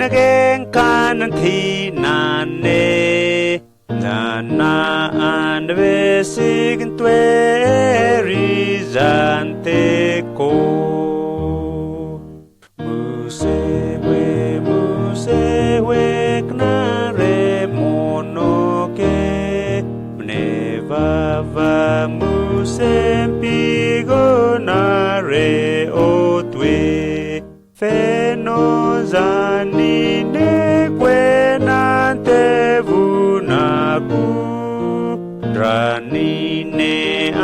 nageng kanan thi nane na an vesig tue rizante ko musewe knare monoke mnevava musempigo nare otwe fenozani ne kwenante vunaku drani ne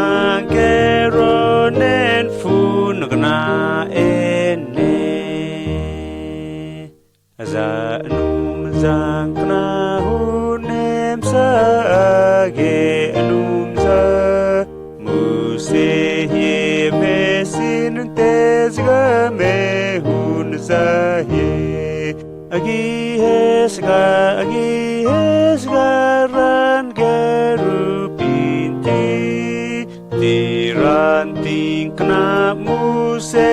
ankero nen funagna ene zanum zankna hunem sage anum za musehi mesin tezga mehun zahe agi hesga ran geru pinti tiranting kna muse